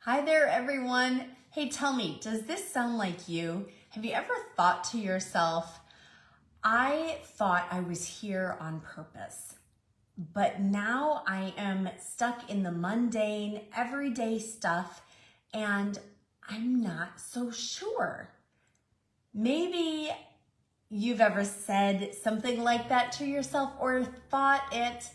Hi there, everyone. Hey, tell me, does this sound like you? Have you ever thought to yourself, I thought I was here on purpose, but now I am stuck in the mundane, everyday stuff, and I'm not so sure. Maybe you've ever said something like that to yourself or thought it,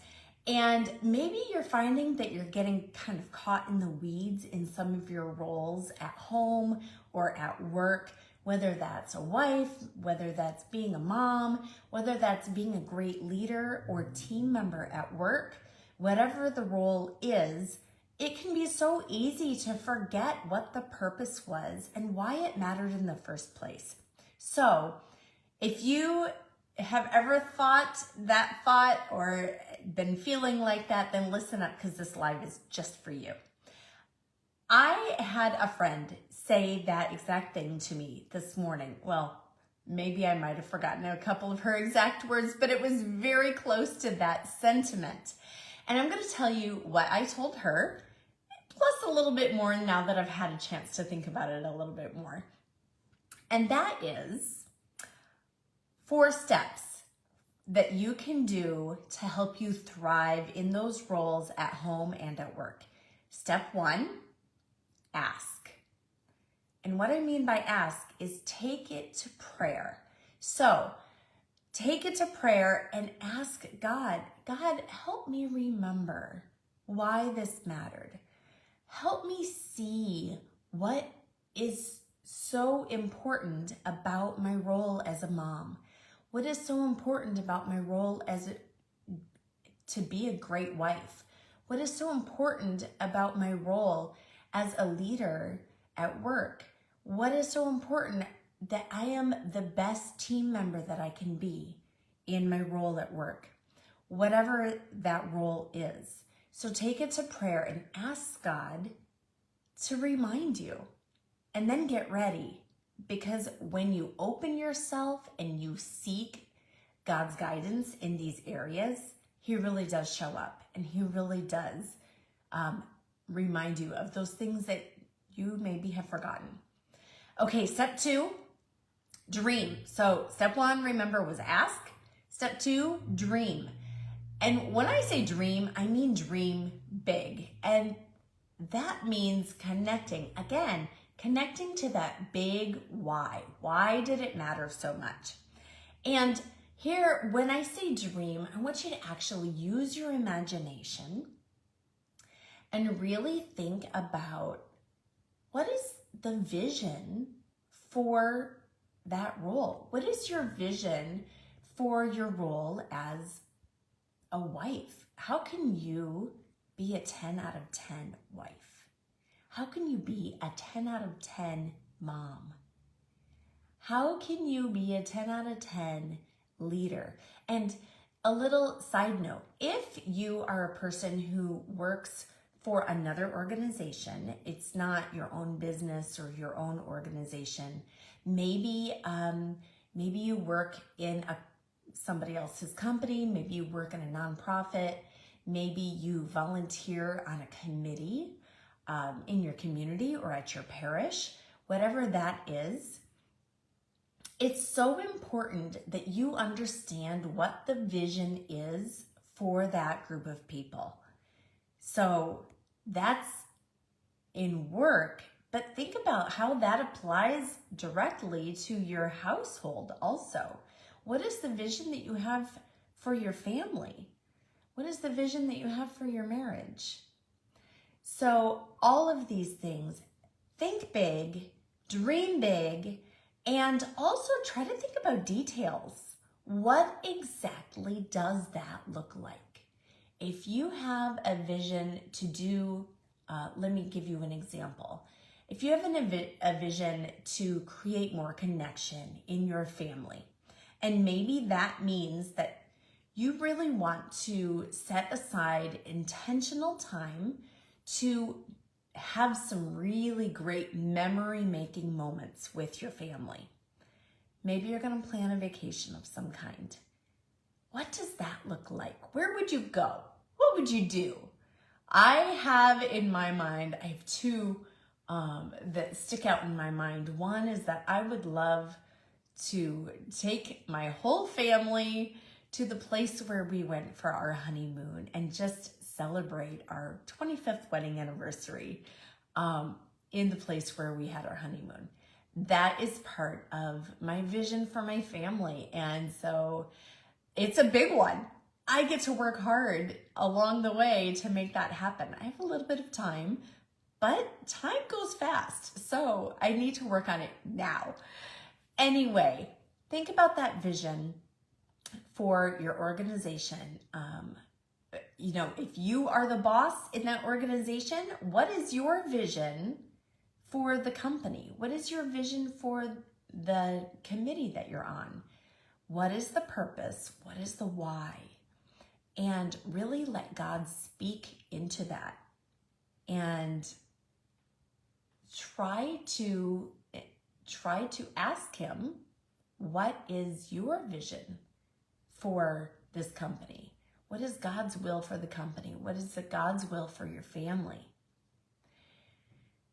and maybe you're finding that you're getting kind of caught in the weeds in some of your roles at home or at work, whether that's a wife, whether that's being a mom, whether that's being a great leader or team member at work. Whatever the role is, it can be so easy to forget what the purpose was and why it mattered in the first place. So if you have ever thought that thought or been feeling like that, then listen up, because this live is just for you. I had a friend say that exact thing to me this morning. Well, maybe I might have forgotten a couple of her exact words, but it was very close to that sentiment. And I'm going to tell you what I told her, plus a little bit more now that I've had a chance to think about it a little bit more. And that is 4 steps that you can do to help you thrive in those roles at home and at work. Step 1, ask. And what I mean by ask is take it to prayer. So take it to prayer and ask God, God, help me remember why this mattered. Help me see what is so important about my role as a mom. What is so important about my role to be a great wife? What is so important about my role as a leader at work? What is so important that I am the best team member that I can be in my role at work? Whatever that role is. So take it to prayer and ask God to remind you, and then get ready. Because when you open yourself and you seek God's guidance in these areas, He really does show up, and He really does remind you of those things that you maybe have forgotten. Okay, step 2, dream. So step 1, remember, was ask. Step 2, dream. And when I say dream, I mean dream big. And that means connecting. Again, connecting to that big why. Why did it matter so much? And here, when I say dream, I want you to actually use your imagination and really think about what is the vision for that role? What is your vision for your role as a wife? How can you be a 10 out of 10 wife? How can you be a 10 out of 10 mom? How can you be a 10 out of 10 leader? And a little side note, if you are a person who works for another organization, it's not your own business or your own organization, maybe you work in somebody else's company, maybe you work in a nonprofit, maybe you volunteer on a committee in your community or at your parish, whatever that is, it's so important that you understand what the vision is for that group of people. So that's in work, but think about how that applies directly to your household also. What is the vision that you have for your family? What is the vision that you have for your marriage? So all of these things, think big, dream big, and also try to think about details. What exactly does that look like? If you have a vision to do, let me give you an example. If you have a vision to create more connection in your family, and maybe that means that you really want to set aside intentional time to have some really great memory-making moments with your family. Maybe you're going to plan a vacation of some kind. What does that look like? Where would you go? What would you do? I have in my mind, I have 2 that stick out in my mind. One is that I would love to take my whole family to the place where we went for our honeymoon and just celebrate our 25th wedding anniversary in the place where we had our honeymoon. That is part of my vision for my family. And so it's a big one. I get to work hard along the way to make that happen. I have a little bit of time, but time goes fast. So I need to work on it now. Anyway, think about that vision for your organization. If you are the boss in that organization, what is your vision for the company? What is your vision for the committee that you're on? What is the purpose? What is the why? And really let God speak into that. And try to ask him, what is your vision for this company? What is God's will for the company? What is God's will for your family?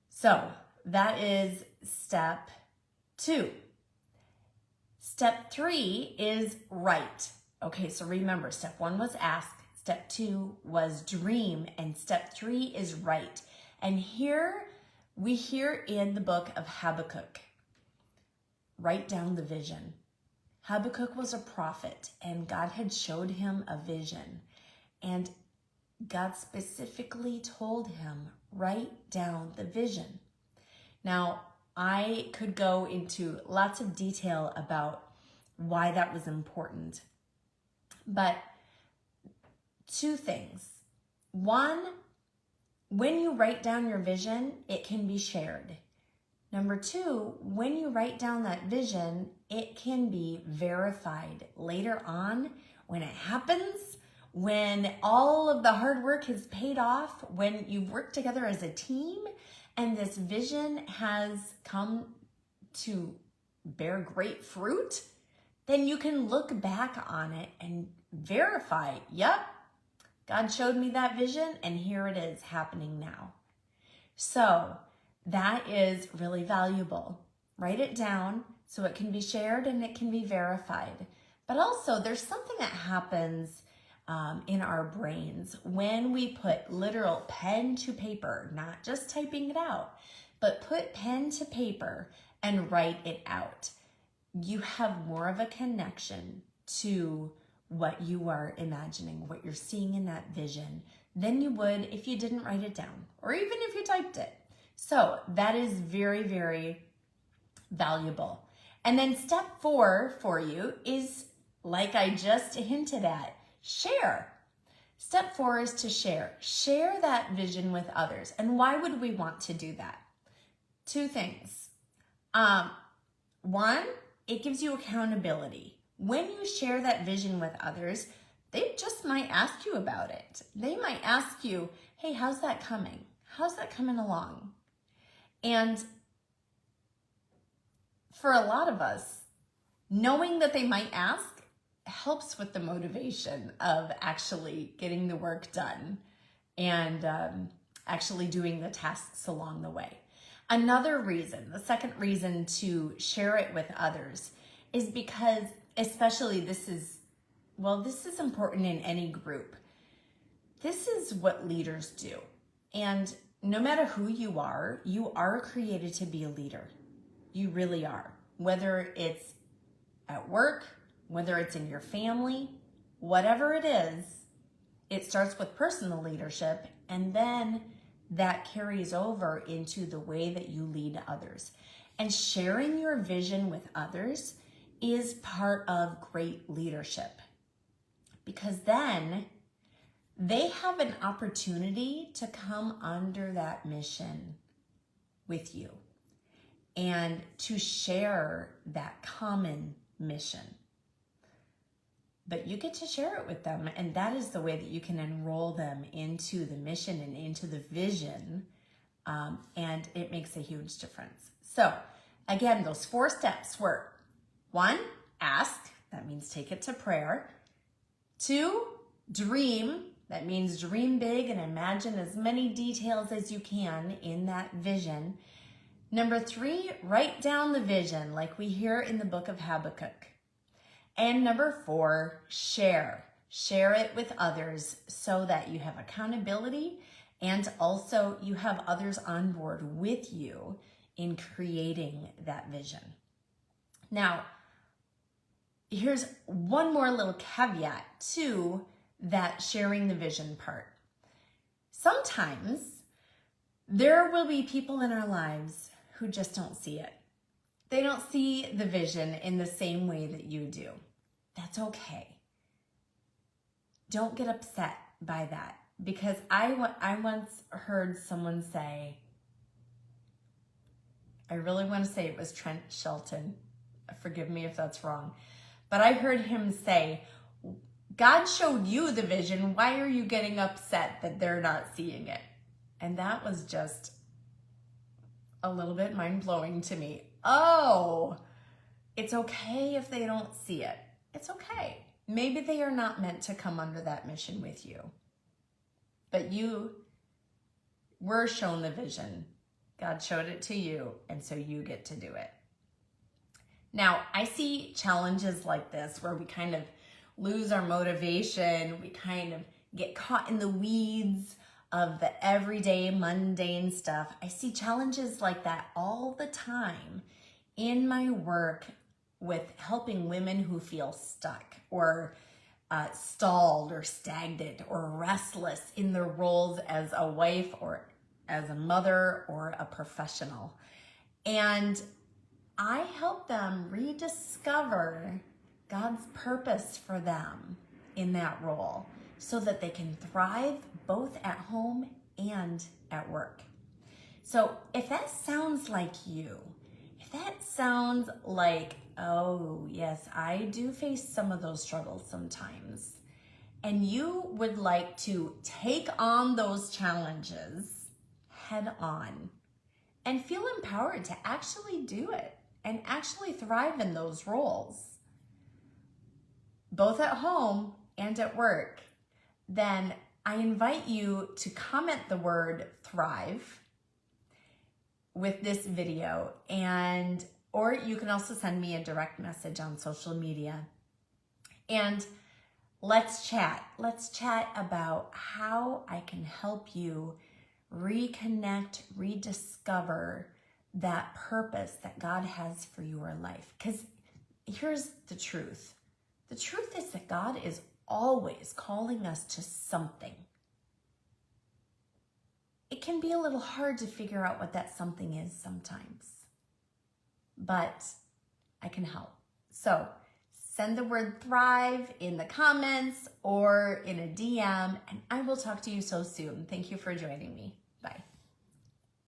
So that is step 2. Step 3 is write. Okay, so remember, step 1 was ask, step 2 was dream, and step 3 is write. And here we hear in the book of Habakkuk, write down the vision. Habakkuk was a prophet, and God had showed him a vision. And God specifically told him, write down the vision. Now, I could go into lots of detail about why that was important. But 2 things. 1, when you write down your vision, it can be shared. Number 2, when you write down that vision, it can be verified later on when it happens, when all of the hard work has paid off, when you've worked together as a team and this vision has come to bear great fruit, then you can look back on it and verify, yep, God showed me that vision and here it is happening now. So that is really valuable. Write it down so it can be shared and it can be verified. But also there's something that happens in our brains when we put literal pen to paper, not just typing it out, but put pen to paper and write it out. You have more of a connection to what you are imagining, what you're seeing in that vision, than you would if you didn't write it down, or even if you typed it. So that is very, very valuable. And then step 4 for you is, like I just hinted at, share. Step 4 is to share. Share that vision with others. And why would we want to do that? 2 things. 1, it gives you accountability. When you share that vision with others, they just might ask you about it. They might ask you, hey, how's that coming? How's that coming along? And for a lot of us, knowing that they might ask helps with the motivation of actually getting the work done and actually doing the tasks along the way. Another reason, the second reason to share it with others is because, especially this is important in any group. This is what leaders do. And no matter who you are created to be a leader. You really are. Whether it's at work, whether it's in your family, whatever it is, it starts with personal leadership, and then that carries over into the way that you lead others. And sharing your vision with others is part of great leadership, because then they have an opportunity to come under that mission with you and to share that common mission. But you get to share it with them, and that is the way that you can enroll them into the mission and into the vision, and it makes a huge difference. So again, those 4 steps were: 1, ask. That means take it to prayer. 2, dream. That means dream big and imagine as many details as you can in that vision. Number 3, write down the vision like we hear in the book of Habakkuk. And number 4, share. Share it with others so that you have accountability and also you have others on board with you in creating that vision. Now, here's one more little caveat to that sharing the vision part. Sometimes there will be people in our lives who just don't see it. They don't see the vision in the same way that you do. That's okay. Don't get upset by that, because I once heard someone say, I really want to say it was Trent Shelton. Forgive me if that's wrong. But I heard him say, God showed you the vision. Why are you getting upset that they're not seeing it? And that was just a little bit mind-blowing to me. Oh, it's okay if they don't see it. It's okay. Maybe they are not meant to come under that mission with you. But you were shown the vision. God showed it to you, and so you get to do it. Now, I see challenges like this where we kind of lose our motivation. We kind of get caught in the weeds of the everyday mundane stuff. I see challenges like that all the time in my work with helping women who feel stuck or stalled or stagnant or restless in their roles as a wife or as a mother or a professional. And I help them rediscover God's purpose for them in that role so that they can thrive both at home and at work. So if that sounds like you, if that sounds like, oh yes, I do face some of those struggles sometimes, and you would like to take on those challenges head on and feel empowered to actually do it and actually thrive in those roles, both at home and at work, then I invite you to comment the word thrive with this video, or you can also send me a direct message on social media. And let's chat. Let's chat about how I can help you reconnect, rediscover that purpose that God has for your life. Because here's the truth. The truth is that God is always calling us to something. It can be a little hard to figure out what that something is sometimes, but I can help. So send the word thrive in the comments or in a DM, and I will talk to you so soon. Thank you for joining me.